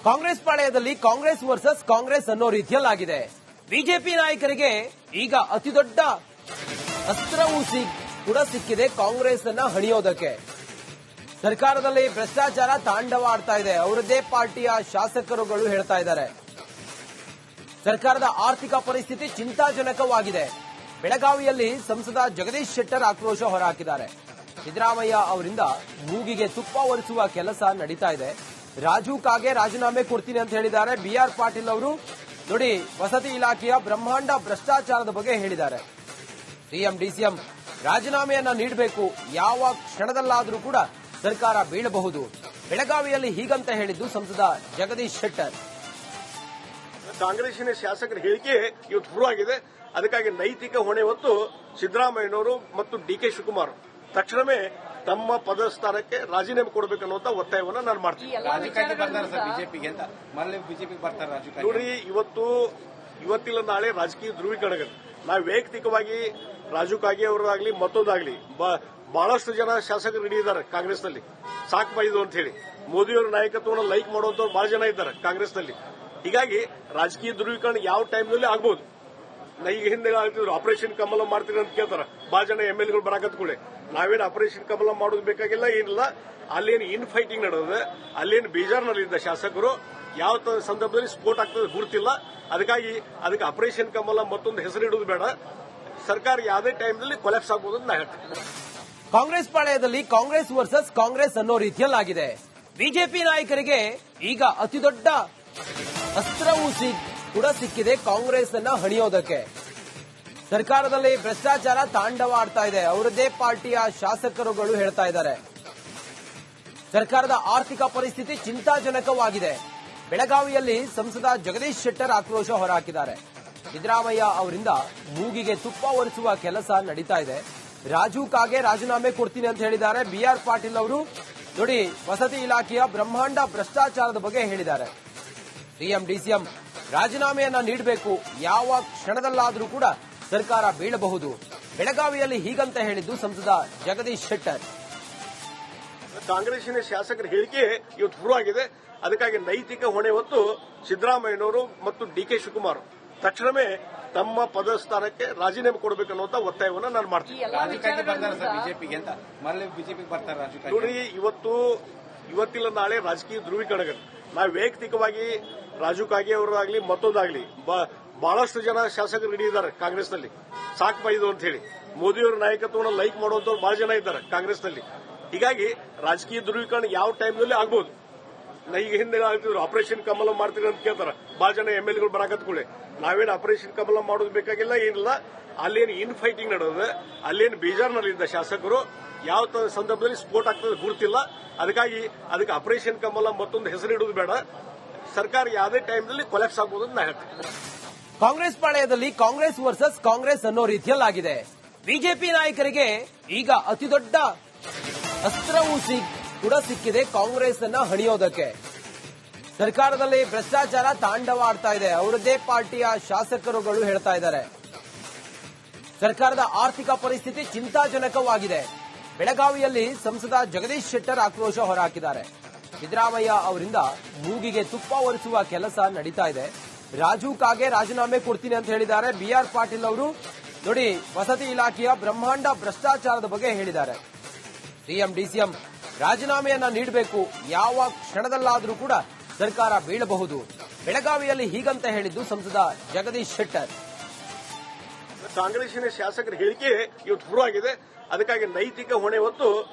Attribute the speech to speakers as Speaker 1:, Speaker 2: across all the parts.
Speaker 1: Congress ಪಾಳೆಯದಲ್ಲಿ Congress versus Congress ಅನ್ನೋ ರೀತಿಯಲ್ಲಾಗಿದೆ. BJP ನಾಯಕರಿಗೆ ಈಗ ಅತಿದೊಡ್ಡ ಅಸ್ತ್ರವೂ ಕೂಡ ಸಿಕ್ಕಿದೆ ಕಾಂಗ್ರೆಸ್ ಅನ್ನ ಹಣಿಯೋದಕ್ಕೆ. ಸರ್ಕಾರದಲ್ಲಿ ಭ್ರಷ್ಟಾಚಾರ ತಾಂಡವಾಡ್ತಾ ಇದೆ, ಅವರದ್ದೇ ಪಾರ್ಟಿಯ ಶಾಸಕರುಗಳು ಹೇಳ್ತಾ ಇದ್ದಾರೆ. ಸರ್ಕಾರದ ಆರ್ಥಿಕ ಪರಿಸ್ಥಿತಿ ಚಿಂತಾಜನಕವಾಗಿದೆ. ಬೆಳಗಾವಿಯಲ್ಲಿ ಸಂಸದ ಜಗದೀಶ್ ಶೆಟ್ಟರ್ ಆಕ್ರೋಶ ಹೊರಹಾಕಿದ್ದಾರೆ. ಸಿದ್ದರಾಮಯ್ಯ ಅವರಿಂದ ಮೂಗಿಗೆ ತುಪ್ಪ ಒರೆಸುವ ಕೆಲಸ ನಡೀತಾ ಇದೆ. ರಾಜು ಕಾಗೆ ರಾಜೀನಾಮೆ ಕೊಡ್ತೀನಿ ಅಂತ ಹೇಳಿದ್ದಾರೆ. ಬಿಆರ್ ಪಾಟೀಲ್ ಅವರು ನೋಡಿ ವಸತಿ ಇಲಾಖೆಯ ಬ್ರಹ್ಮಾಂಡ ಭ್ರಷ್ಟಾಚಾರದ ಬಗ್ಗೆ ಹೇಳಿದ್ದಾರೆ. ಸಿಎಂ ಡಿಸಿಎಂ ರಾಜೀನಾಮೆಯನ್ನ ನೀಡಬೇಕು, ಯಾವ ಕ್ಷಣದಲ್ಲಾದರೂ ಕೂಡ ಸರ್ಕಾರ ಬೀಳಬಹುದು. ಬೆಳಗಾವಿಯಲ್ಲಿ ಹೀಗಂತ ಹೇಳಿದ್ದು ಸಂಸದ ಜಗದೀಶ್ ಶೆಟ್ಟರ್.
Speaker 2: ಕಾಂಗ್ರೆಸ್ಸಿನ ಶಾಸಕರ ಹೇಳಿಕೆ ಇವತ್ತು ಶುರುವಾಗಿದೆ. ಅದಕ್ಕಾಗಿ ನೈತಿಕ ಹೊಣೆ ಹೊತ್ತು ಸಿದ್ದರಾಮಯ್ಯನವರು ಮತ್ತು ಡಿಕೆ ಶಿವಕುಮಾರ್ ತಕ್ಷಣವೇ ತಮ್ಮ ಪದಸ್ಥಾನಕ್ಕೆ ರಾಜೀನಾಮೆ ಕೊಡಬೇಕನ್ನುವಂತ ಒತ್ತಾಯವನ್ನ ನಾನು ಮಾಡ್ತೀನಿ. ನೋಡ್ರಿ, ಇವತ್ತಿಲ್ಲ ನಾಳೆ ರಾಜಕೀಯ ಧ್ರುವೀಕರಣ. ನಾವು ವೈಯಕ್ತಿಕವಾಗಿ ರಾಜು ಕಾಗೆ ಅವರಾಗ್ಲಿ ಮತ್ತೊಂದಾಗ್ಲಿ ಬಹಳಷ್ಟು ಜನ ಶಾಸಕರು ಹಿಡಿದಿದ್ದಾರೆ ಕಾಂಗ್ರೆಸ್ನಲ್ಲಿ. ಸಾಕು ಇದು ಅಂತ ಹೇಳಿ ಮೋದಿಯವರ ನಾಯಕತ್ವವನ್ನು ಲೈಕ್ ಮಾಡುವಂತವ್ರು ಬಹಳ ಜನ ಇದ್ದಾರೆ ಕಾಂಗ್ರೆಸ್ನಲ್ಲಿ. ಹೀಗಾಗಿ ರಾಜಕೀಯ ಧ್ರುವೀಕರಣ ಯಾವ ಟೈಮ್ನಲ್ಲಿ ಆಗ್ಬಹುದು. ಈಗ ಹಿಂದೆ ಆಗ್ತಿದ್ರು ಆಪರೇಷನ್ ಕಮಲ ಮಾಡ್ತೀರಿ ಅಂತ ಕೇಳ್ತಾರೆ ಬಹಳ ಜನ ಎಂಎಲ್ಎಗಳು ಬರಾಕತ್ಕೊಳ್ಳಿ. ನಾವೇನು ಆಪರೇಷನ್ ಕಮಲ ಮಾಡೋದು ಬೇಕಾಗಿಲ್ಲ, ಏನಿಲ್ಲ. ಅಲ್ಲೇನು ಇನ್ ಫೈಟಿಂಗ್ ನಡೆದಿದೆ, ಅಲ್ಲೇನು ಬೇಜಾರ್ನಲ್ಲಿದ್ದ ಶಾಸಕರು ಯಾವ ಸಂದರ್ಭದಲ್ಲಿ ಸ್ಫೋಟ ಆಗ್ತದೆ ಗುರುತಿಲ್ಲ. ಅದಕ್ಕಾಗಿ ಅದಕ್ಕೆ ಆಪರೇಷನ್ ಕಮಲ ಮತ್ತೊಂದು ಹೆಸರಿಡುವುದು ಬೇಡ. ಸರ್ಕಾರ ಯಾವುದೇ ಟೈಮ್ನಲ್ಲಿ ಕೊಲ್ಯಾಪ್ಸ್ ಆಗ್ಬೋದು ಅಂತ ನಾ ಹೇಳ್ತೀನಿ.
Speaker 1: ಕಾಂಗ್ರೆಸ್ ಪಾಳೆಯದಲ್ಲಿ ಕಾಂಗ್ರೆಸ್ ವರ್ಸಸ್ ಕಾಂಗ್ರೆಸ್ ಅನ್ನೋ ರೀತಿಯಲ್ಲಾಗಿದೆ. ಬಿಜೆಪಿ ನಾಯಕರಿಗೆ ಈಗ ಅತಿದೊಡ್ಡ ಅಸ್ತ್ರವೂ ಕೂಡ ಸಿಕ್ಕಿದೆ ಕಾಂಗ್ರೆಸ್ ಅನ್ನ ಹಣಿಯೋದಕ್ಕೆ. ಸರ್ಕಾರದಲ್ಲಿ ಭ್ರಷ್ಟಾಚಾರ ತಾಂಡವಾಡ್ತಾ ಇದೆ, ಅವರದ್ದೇ ಪಾರ್ಟಿಯ ಶಾಸಕರುಗಳು ಹೇಳ್ತಾ ಇದ್ದಾರೆ. ಸರ್ಕಾರದ ಆರ್ಥಿಕ ಪರಿಸ್ಥಿತಿ ಚಿಂತಾಜನಕವಾಗಿದೆ. ಬೆಳಗಾವಿಯಲ್ಲಿ ಸಂಸದ ಜಗದೀಶ್ ಶೆಟ್ಟರ್ ಆಕ್ರೋಶ ಹೊರಹಾಕಿದ್ದಾರೆ. ಸಿದ್ದರಾಮಯ್ಯ ಅವರಿಂದ ಮೂಗಿಗೆ ತುಪ್ಪ ಒರೆಸುವ ಕೆಲಸ ನಡೀತಾ ಇದೆ. ರಾಜು ಕಾಗೆ ರಾಜೀನಾಮೆ ಕೊಡ್ತೀನಿ ಅಂತ ಹೇಳಿದ್ದಾರೆ. ಬಿಆರ್ ಪಾಟೀಲ್ ಅವರು ನೋಡಿ ವಸತಿ ಇಲಾಖೆಯ ಬ್ರಹ್ಮಾಂಡ ಭ್ರಷ್ಟಾಚಾರದ ಬಗ್ಗೆ ಹೇಳಿದ್ದಾರೆ. ಸಿಎಂ ಡಿಸಿಎಂ ರಾಜೀನಾಮೆಯನ್ನ ನೀಡಬೇಕು, ಯಾವ ಕ್ಷಣದಲ್ಲಾದರೂ ಕೂಡ ಸರ್ಕಾರ ಬೀಳಬಹುದು. ಬೆಳಗಾವಿಯಲ್ಲಿ ಹೀಗಂತ ಹೇಳಿದ್ದು ಸಂಸದ ಜಗದೀಶ್ ಶೆಟ್ಟರ್.
Speaker 2: ಕಾಂಗ್ರೆಸ್ಸಿನ ಶಾಸಕರ ಹೇಳಿಕೆ ಇವತ್ತು ಶುರುವಾಗಿದೆ. ಅದಕ್ಕಾಗಿ ನೈತಿಕ ಹೊಣೆ ಹೊತ್ತು ಸಿದ್ದರಾಮಯ್ಯನವರು ಮತ್ತು ಡಿಕೆ ಶಿವಕುಮಾರ್ ತಕ್ಷಣವೇ ತಮ್ಮ ಪದಸ್ಥಾನಕ್ಕೆ ರಾಜೀನಾಮೆ ಕೊಡಬೇಕನ್ನುವಂತ ಒತ್ತಾಯವನ್ನ ನಾನು ಮಾಡ್ತೀನಿ. ನೋಡ್ರಿ, ಇವತ್ತಿಲ್ಲ ನಾಳೆ ರಾಜಕೀಯ ಧ್ರುವೀಕರಣ. ನಾವು ವೈಯಕ್ತಿಕವಾಗಿ ರಾಜು ಕಾಗೆ ಅವರಾಗ್ಲಿ ಮತ್ತೊಂದಾಗ್ಲಿ ಬಹಳಷ್ಟು ಜನ ಶಾಸಕರು ಹಿಡಿದಿದ್ದಾರೆ ಕಾಂಗ್ರೆಸ್ನಲ್ಲಿ. ಸಾಕು ಇದು ಅಂತ ಹೇಳಿ ಮೋದಿಯವರ ನಾಯಕತ್ವವನ್ನು ಲೈಕ್ ಮಾಡುವಂತವ್ರು ಬಹಳ ಜನ ಇದ್ದಾರೆ ಕಾಂಗ್ರೆಸ್ನಲ್ಲಿ. ಹೀಗಾಗಿ ರಾಜಕೀಯ ಧ್ರುವೀಕರಣ ಯಾವ ಟೈಮ್ನಲ್ಲಿ ಆಗ್ಬಹುದು. ಈಗ ಹಿಂದೆ ಆಗ್ತಿದ್ರು ಆಪರೇಷನ್ ಕಮಲ ಮಾಡ್ತೀರಿ ಅಂತ ಕೇಳ್ತಾರೆ ಬಹಳ ಜನ ಎಂಎಲ್ಎಗಳು ಬರಾಕತ್ಕೊಳ್ಳಿ. ನಾವೇನು ಆಪರೇಷನ್ ಕಮಲ ಮಾಡೋದು ಬೇಕಾಗಿಲ್ಲ, ಏನಿಲ್ಲ. ಅಲ್ಲೇನು ಇನ್ ಫೈಟಿಂಗ್ ನಡೆದಿದೆ, ಅಲ್ಲೇನು ಬೇಜಾರ್ನಲ್ಲಿದ್ದ ಶಾಸಕರು ಯಾವ ಸಂದರ್ಭದಲ್ಲಿ ಸ್ಫೋಟ ಆಗ್ತದೆ ಗುರುತಿಲ್ಲ. ಅದಕ್ಕಾಗಿ ಅದಕ್ಕೆ ಆಪರೇಷನ್ ಕಮಲ ಮತ್ತೊಂದು ಹೆಸರಿಡುವುದು ಬೇಡ. ಸರ್ಕಾರ ಯಾವುದೇ ಟೈಮ್ನಲ್ಲಿ ಕೊಲ್ಯಾಪ್ಸ್ ಆಗ್ಬೋದು ಅಂತ ನಾ ಹೇಳ್ತೀನಿ.
Speaker 1: ಕಾಂಗ್ರೆಸ್ ಪಾಳೆಯದಲ್ಲಿ ಕಾಂಗ್ರೆಸ್ ವರ್ಸಸ್ ಕಾಂಗ್ರೆಸ್ ಅನ್ನೋ ರೀತಿಯಲ್ಲಾಗಿದೆ. ಬಿಜೆಪಿ ನಾಯಕರಿಗೆ ಈಗ ಅತಿದೊಡ್ಡ ಅಸ್ತ್ರವೂ ಕೂಡ ಸಿಕ್ಕಿದೆ ಕಾಂಗ್ರೆಸ್ ಅನ್ನ ಹಣಿಯೋದಕ್ಕೆ. ಸರ್ಕಾರದಲ್ಲಿ ಭ್ರಷ್ಟಾಚಾರ ತಾಂಡವಾಡ್ತಾ ಇದೆ, ಅವರದ್ದೇ ಪಾರ್ಟಿಯ ಶಾಸಕರುಗಳು ಹೇಳ್ತಾ ಇದ್ದಾರೆ. ಸರ್ಕಾರದ ಆರ್ಥಿಕ ಪರಿಸ್ಥಿತಿ ಚಿಂತಾಜನಕವಾಗಿದೆ. ಬೆಳಗಾವಿಯಲ್ಲಿ ಸಂಸದ ಜಗದೀಶ್ ಶೆಟ್ಟರ್ ಆಕ್ರೋಶ ಹೊರಹಾಕಿದ್ದಾರೆ. ಸಿದ್ದರಾಮಯ್ಯ ಅವರಿಂದ ಮೂಗಿಗೆ ತುಪ್ಪ ಒರೆಸುವ ಕೆಲಸ ನಡೀತಾ ಇದೆ. ರಾಜು ಕಾಗೆ ರಾಜೀನಾಮೆ ಕೊಡ್ತೀನಿ ಅಂತ ಹೇಳಿದ್ದಾರೆ. ಬಿಆರ್ ಪಾಟೀಲ್ ಅವರು ನೋಡಿ ವಸತಿ ಇಲಾಖೆಯ ಬ್ರಹ್ಮಾಂಡ ಭ್ರಷ್ಟಾಚಾರದ ಬಗ್ಗೆ ಹೇಳಿದ್ದಾರೆ. ಸಿಎಂ ಡಿಸಿಎಂ ರಾಜೀನಾಮೆಯನ್ನ ನೀಡಬೇಕು, ಯಾವ ಕ್ಷಣದಲ್ಲಾದರೂ ಕೂಡ ಸರ್ಕಾರ ಬೀಳಬಹುದು. ಬೆಳಗಾವಿಯಲ್ಲಿ ಹೀಗಂತ ಹೇಳಿದ್ದು ಸಂಸದ ಜಗದೀಶ್ ಶೆಟ್ಟರ್.
Speaker 2: ಕಾಂಗ್ರೆಸ್ಸಿನ ಶಾಸಕರ ಹೇಳಿಕೆ ಇವತ್ತು ಶುರುವಾಗಿದೆ. ಅದಕ್ಕಾಗಿ ನೈತಿಕ ಹೊಣೆ ಹೊತ್ತು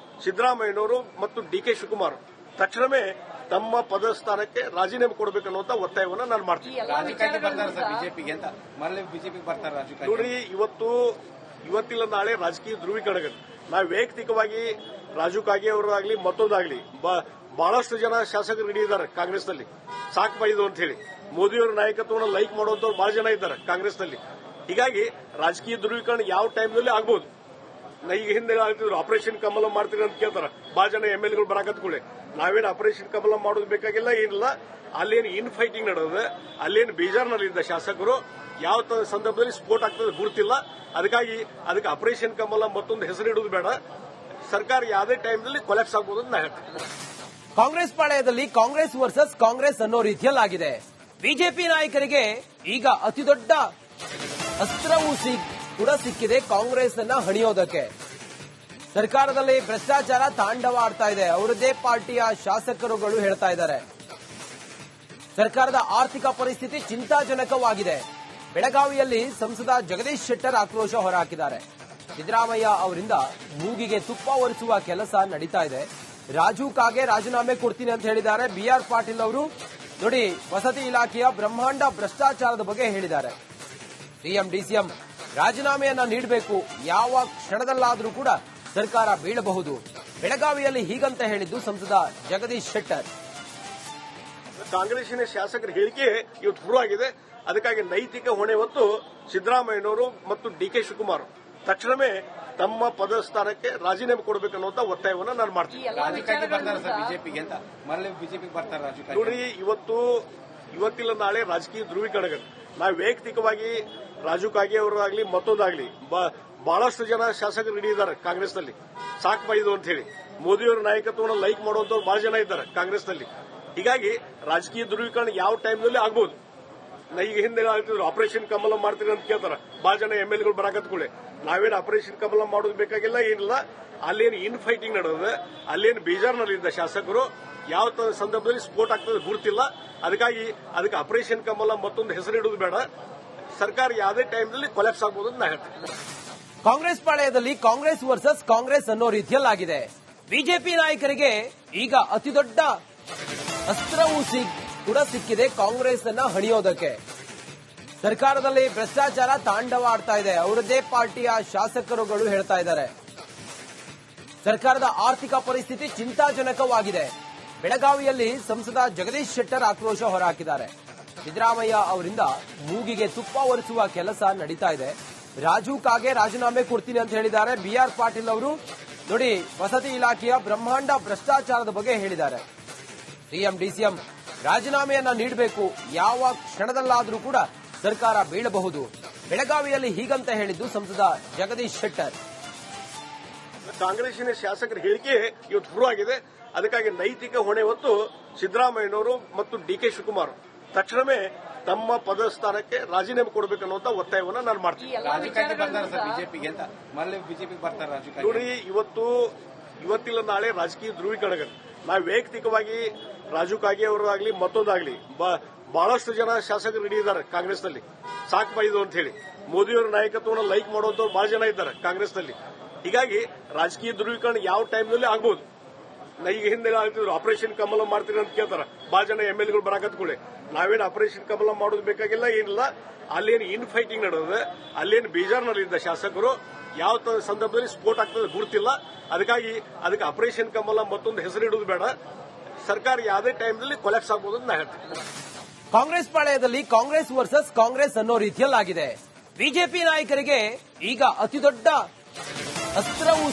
Speaker 2: ಸಿದ್ದರಾಮಯ್ಯನವರು ಮತ್ತು ಡಿಕೆ ಶಿವಕುಮಾರ್ ತಕ್ಷಣವೇ ತಮ್ಮ ಪದಸ್ಥಾನಕ್ಕೆ ರಾಜೀನಾಮೆ ಕೊಡಬೇಕನ್ನುವಂತ ಒತ್ತಾಯವನ್ನ ನಾನು ಮಾಡ್ತೀನಿ. ನೋಡ್ರಿ, ಇವತ್ತಿಲ್ಲ ನಾಳೆ ರಾಜಕೀಯ ಧ್ರುವೀಕರಣ. ನಾವು ವೈಯಕ್ತಿಕವಾಗಿ ರಾಜು ಕಾಗೆ ಅವರಾಗ್ಲಿ ಮತ್ತೊಂದಾಗ್ಲಿ ಬಹಳಷ್ಟು ಜನ ಶಾಸಕರು ಹಿಡಿದಿದ್ದಾರೆ ಕಾಂಗ್ರೆಸ್ನಲ್ಲಿ. ಸಾಕು ಇದು ಅಂತ ಹೇಳಿ ಮೋದಿಯವರ ನಾಯಕತ್ವವನ್ನು ಲೈಕ್ ಮಾಡುವಂತವ್ರು ಬಹಳ ಜನ ಇದ್ದಾರೆ ಕಾಂಗ್ರೆಸ್ನಲ್ಲಿ. ಹೀಗಾಗಿ ರಾಜಕೀಯ ಧ್ರುವೀಕರಣ ಯಾವ ಟೈಮ್ನಲ್ಲಿ ಆಗ್ಬಹುದು. ಈಗ ಹಿಂದೆ ಆಗ್ತಿದ್ರು ಆಪರೇಷನ್ ಕಮಲ ಮಾಡ್ತೀರಿ ಅಂತ ಕೇಳ್ತಾರೆ ಬಹಳ ಜನ ಎಂಎಲ್ಎಗಳು ಬರಾಕತ್ಕೊಳ್ಳಿ. ನಾವೇನು ಆಪರೇಷನ್ ಕಮಲ ಮಾಡೋದು ಬೇಕಾಗಿಲ್ಲ, ಏನಿಲ್ಲ. ಅಲ್ಲೇನು ಇನ್ ಫೈಟಿಂಗ್ ನಡೆದಿದೆ, ಅಲ್ಲೇನು ಬೇಜಾರ್ನಲ್ಲಿದ್ದ ಶಾಸಕರು ಯಾವ ಸಂದರ್ಭದಲ್ಲಿ ಸ್ಫೋಟ ಆಗ್ತದೆ ಗುರುತಿಲ್ಲ. ಅದಕ್ಕಾಗಿ ಅದಕ್ಕೆ ಆಪರೇಷನ್ ಕಮಲ ಮತ್ತೊಂದು ಹೆಸರಿಡುವುದು ಬೇಡ. ಸರ್ಕಾರ ಯಾವುದೇ ಟೈಮ್ನಲ್ಲಿ ಕೊಲ್ಯಾಪ್ಸ್ ಆಗ್ಬೋದು ಅಂತ ನಾ ಹೇಳ್ತೀನಿ.
Speaker 1: ಕಾಂಗ್ರೆಸ್ ಪಾಳೆಯದಲ್ಲಿ ಕಾಂಗ್ರೆಸ್ ವರ್ಸಸ್ ಕಾಂಗ್ರೆಸ್ ಅನ್ನೋ ರೀತಿಯಲ್ಲಾಗಿದೆ. ಬಿಜೆಪಿ ನಾಯಕರಿಗೆ ಈಗ ಅತಿದೊಡ್ಡ ಅಸ್ತ್ರವೂ ಕೂಡ ಸಿಕ್ಕಿದೆ ಕಾಂಗ್ರೆಸ್ ಅನ್ನ ಹಣಿಯೋದಕ್ಕೆ. ಸರ್ಕಾರದಲ್ಲಿ ಭ್ರಷ್ಟಾಚಾರ ತಾಂಡವ ಆಡ್ತಾ ಇದೆ, ಅವರದ್ದೇ ಪಾರ್ಟಿಯ ಶಾಸಕರುಗಳು ಹೇಳ್ತಾ ಇದ್ದಾರೆ. ಸರ್ಕಾರದ ಆರ್ಥಿಕ ಪರಿಸ್ಥಿತಿ ಚಿಂತಾಜನಕವಾಗಿದೆ. ಬೆಳಗಾವಿಯಲ್ಲಿ ಸಂಸದ ಜಗದೀಶ್ ಶೆಟ್ಟರ್ ಆಕ್ರೋಶ ಹೊರಹಾಕಿದ್ದಾರೆ. ಸಿದ್ದರಾಮಯ್ಯ ಅವರಿಂದ ಮೂಗಿಗೆ ತುಪ್ಪ ಒರೆಸುವ ಕೆಲಸ ನಡೀತಾ ಇದೆ. ರಾಜು ಕಾಗೆ ರಾಜೀನಾಮೆ ಕೊಡ್ತೀನಿ ಅಂತ ಹೇಳಿದ್ದಾರೆ. ಬಿಆರ್ ಪಾಟೀಲ್ ಅವರು ನೋಡಿ ವಸತಿ ಇಲಾಖೆಯ ಬ್ರಹ್ಮಾಂಡ ಭ್ರಷ್ಟಾಚಾರದ ಬಗ್ಗೆ ಹೇಳಿದ್ದಾರೆ. ಸಿಎಂ ಡಿಸಿಎಂ ರಾಜೀನಾಮೆಯನ್ನ ನೀಡಬೇಕು, ಯಾವ ಕ್ಷಣದಲ್ಲಾದರೂ ಕೂಡ ಸರ್ಕಾರ ಬೀಳಬಹುದು. ಬೆಳಗಾವಿಯಲ್ಲಿ ಹೀಗಂತ ಹೇಳಿದ್ದು ಸಂಸದ ಜಗದೀಶ್ ಶೆಟ್ಟರ್.
Speaker 2: ಕಾಂಗ್ರೆಸ್ಸಿನ ಶಾಸಕರ ಹೇಳಿಕೆ ಇವತ್ತು ಶುರುವಾಗಿದೆ. ಅದಕ್ಕಾಗಿ ನೈತಿಕ ಹೊಣೆ ಹೊತ್ತು ಸಿದ್ದರಾಮಯ್ಯನವರು ಮತ್ತು ಡಿಕೆ ಶಿವಕುಮಾರ್ ತಕ್ಷಣವೇ ತಮ್ಮ ಪದಸ್ಥಾನಕ್ಕೆ ರಾಜೀನಾಮೆ ಕೊಡಬೇಕನ್ನುವಂತ ಒತ್ತಾಯವನ್ನು ನಾನು ಮಾಡ್ತೀನಿ. ನೋಡ್ರಿ, ಇವತ್ತಿಲ್ಲ ನಾಳೆ ರಾಜಕೀಯ ಧ್ರುವೀಕರಣ. ನಾವು ವೈಯಕ್ತಿಕವಾಗಿ ರಾಜು ಕಾಗೆ ಅವರಾಗ್ಲಿ ಮತ್ತೊಂದಾಗ್ಲಿ ಬಹಳಷ್ಟು ಜನ ಶಾಸಕರು ಹಿಡಿದಿದ್ದಾರೆ ಕಾಂಗ್ರೆಸ್ನಲ್ಲಿ. ಸಾಕು ಇದು ಅಂತ ಹೇಳಿ ಮೋದಿಯವರ ನಾಯಕತ್ವವನ್ನು ಲೈಕ್ ಮಾಡುವಂತವ್ರು ಬಹಳ ಜನ ಇದ್ದಾರೆ ಕಾಂಗ್ರೆಸ್ನಲ್ಲಿ. ಹೀಗಾಗಿ ರಾಜಕೀಯ ಧ್ರುವೀಕರಣ ಯಾವ ಟೈಮ್ನಲ್ಲಿ ಆಗ್ಬೋದು. ಈಗ ಹಿಂದೆ ಹೇಳ್ತಿದ್ರು ಆಪರೇಷನ್ ಕಮಲ ಮಾಡ್ತೀರಿ ಅಂತ ಕೇಳ್ತಾರೆ ಬಹಳ ಜನ ಎಂಎಲ್ಎಗಳು ಬರಾಕತ್ಕೊಳ್ಳಿ. ನಾವೇನು ಆಪರೇಷನ್ ಕಮಲ ಮಾಡೋದು ಬೇಕಾಗಿಲ್ಲ, ಏನಿಲ್ಲ. ಅಲ್ಲೇನು ಇನ್ ಫೈಟಿಂಗ್ ನಡೆದಿದೆ, ಅಲ್ಲೇನು ಬೇಜಾರ್ನಲ್ಲಿದ್ದ ಶಾಸಕರು ಯಾವ ಸಂದರ್ಭದಲ್ಲಿ ಸ್ಫೋಟ ಆಗ್ತದೆ ಗುರುತಿಲ್ಲ. ಅದಕ್ಕಾಗಿ ಅದಕ್ಕೆ ಆಪರೇಷನ್ ಕಮಲ ಮತ್ತೊಂದು ಹೆಸರು ಇಡೋದು ಬೇಡ. ಸರ್ಕಾರ ಯಾವುದೇ ಟೈಮ್ನಲ್ಲಿ ಕೊಲ್ಯಾಪ್ಸ್ ಆಗ್ಬೋದು ಅಂತ ನಾ ಹೇಳ್ತೀನಿ.
Speaker 1: ಕಾಂಗ್ರೆಸ್ ಪಾಳೆಯದಲ್ಲಿ ಕಾಂಗ್ರೆಸ್ ವರ್ಸಸ್ ಕಾಂಗ್ರೆಸ್ ಅನ್ನೋ ರೀತಿಯಲ್ಲಾಗಿದೆ. ಬಿಜೆಪಿ ನಾಯಕರಿಗೆ ಈಗ ಅತಿದೊಡ್ಡ ಅಸ್ತ್ರವೂ ಕೂಡ ಸಿಕ್ಕಿದೆ ಕಾಂಗ್ರೆಸ್ ಅನ್ನ ಹಣಿಯೋದಕ್ಕೆ. ಸರ್ಕಾರದಲ್ಲಿ ಭ್ರಷ್ಟಾಚಾರ ತಾಂಡವ ಆಡ್ತಾ ಇದೆ, ಅವರದ್ದೇ ಪಾರ್ಟಿಯ ಶಾಸಕರುಗಳು ಹೇಳ್ತಾ ಇದ್ದಾರೆ. ಸರ್ಕಾರದ ಆರ್ಥಿಕ ಪರಿಸ್ಥಿತಿ ಚಿಂತಾಜನಕವಾಗಿದೆ. ಬೆಳಗಾವಿಯಲ್ಲಿ ಸಂಸದ ಜಗದೀಶ್ ಶೆಟ್ಟರ್ ಆಕ್ರೋಶ ಹೊರಹಾಕಿದ್ದಾರೆ. ಸಿದ್ದರಾಮಯ್ಯ ಅವರಿಂದ ಮೂಗಿಗೆ ತುಪ್ಪ ಒರೆಸುವ ಕೆಲಸ ನಡೀತಾ ಇದೆ. ರಾಜು ಕಾಗೆ ರಾಜೀನಾಮೆ ಕೊಡ್ತೀನಿ ಅಂತ ಹೇಳಿದ್ದಾರೆ. ಬಿಆರ್ ಪಾಟೀಲ್ ಅವರು ನೋಡಿ ವಸತಿ ಇಲಾಖೆಯ ಬ್ರಹ್ಮಾಂಡ ಭ್ರಷ್ಟಾಚಾರದ ಬಗ್ಗೆ ಹೇಳಿದ್ದಾರೆ. ಸಿಎಂ ಡಿಸಿಎಂ ರಾಜೀನಾಮೆಯನ್ನ ನೀಡಬೇಕು, ಯಾವ ಕ್ಷಣದಲ್ಲಾದರೂ ಕೂಡ ಸರ್ಕಾರ ಬೀಳಬಹುದು. ಬೆಳಗಾವಿಯಲ್ಲಿ ಹೀಗಂತ ಹೇಳಿದ್ದು ಸಂಸದ ಜಗದೀಶ್ ಶೆಟ್ಟರ್.
Speaker 2: ಕಾಂಗ್ರೆಸ್ಸಿನ ಶಾಸಕರ ಹೇಳಿಕೆ ಇವತ್ತು ಶುರುವಾಗಿದೆ. ಅದಕ್ಕಾಗಿ ನೈತಿಕ ಹೊಣೆ ಹೊತ್ತು ಸಿದ್ದರಾಮಯ್ಯನವರು ಮತ್ತು ಡಿಕೆ ಶಿವಕುಮಾರ್ ತಕ್ಷಣವೇ ತಮ್ಮ ಪದಸ್ಥಾನಕ್ಕೆ ರಾಜೀನಾಮೆ ಕೊಡಬೇಕನ್ನುವಂತ ಒತ್ತಾಯವನ್ನು ನಾನು ಮಾಡ್ತೀನಿ. ನೋಡ್ರಿ, ಇವತ್ತಿಲ್ಲ ನಾಳೆ ರಾಜಕೀಯ ಧ್ರುವೀಕರಣ. ನಾವು ವೈಯಕ್ತಿಕವಾಗಿ ರಾಜು ಕಾಗೆ ಅವರಾಗ್ಲಿ ಮತ್ತೊಂದಾಗ್ಲಿ ಬಹಳಷ್ಟು ಜನ ಶಾಸಕರು ಹಿಡಿದಿದ್ದಾರೆ ಕಾಂಗ್ರೆಸ್ನಲ್ಲಿ. ಸಾಕು ಇದು ಅಂತ ಹೇಳಿ ಮೋದಿಯವರ ನಾಯಕತ್ವವನ್ನು ಲೈಕ್ ಮಾಡುವಂತವ್ರು ಬಹಳ ಜನ ಇದ್ದಾರೆ ಕಾಂಗ್ರೆಸ್ನಲ್ಲಿ. ಹೀಗಾಗಿ ರಾಜಕೀಯ ಧ್ರುವೀಕರಣ ಯಾವ ಟೈಮ್ನಲ್ಲಿ ಆಗ್ಬೋದು. ಈಗ ಹಿಂದೆ ಹೇಳ್ತಿದ್ರು ಆಪರೇಷನ್ ಕಮಲ ಮಾಡ್ತೀರಿ ಅಂತ ಕೇಳ್ತಾರೆ ಬಹಳ ಜನ ಎಂಎಲ್ಎಗಳು ಬರಾಕತ್ಕೊಳ್ಳಿ. ನಾವೇನು ಆಪರೇಷನ್ ಕಮಲ ಮಾಡೋದು ಬೇಕಾಗಿಲ್ಲ, ಏನಿಲ್ಲ. ಅಲ್ಲೇನು ಇನ್ ಫೈಟಿಂಗ್ ನಡೆದಿದೆ, ಅಲ್ಲೇನು ಬೇಜಾರ್ನಲ್ಲಿದ್ದ ಶಾಸಕರು ಯಾವ ಸಂದರ್ಭದಲ್ಲಿ ಸ್ಫೋಟ ಆಗ್ತದೆ ಗುರುತಿಲ್ಲ. ಅದಕ್ಕಾಗಿ ಅದಕ್ಕೆ ಆಪರೇಷನ್ ಕಮಲ ಮತ್ತೊಂದು ಹೆಸರು ಇಡೋದು ಬೇಡ. ಸರ್ಕಾರ ಯಾವುದೇ ಟೈಮ್ನಲ್ಲಿ ಕೊಲ್ಯಾಪ್ಸ್ ಆಗ್ಬೋದು ಅಂತ ನಾ ಹೇಳ್ತೀನಿ.
Speaker 1: ಕಾಂಗ್ರೆಸ್ ಪಾಳೆಯದಲ್ಲಿ ಕಾಂಗ್ರೆಸ್ ವರ್ಸಸ್ ಕಾಂಗ್ರೆಸ್ ಅನ್ನೋ ರೀತಿಯಲ್ಲಾಗಿದೆ. ಬಿಜೆಪಿ ನಾಯಕರಿಗೆ ಈಗ ಅತಿದೊಡ್ಡ ಅಸ್ತ್ರವೂ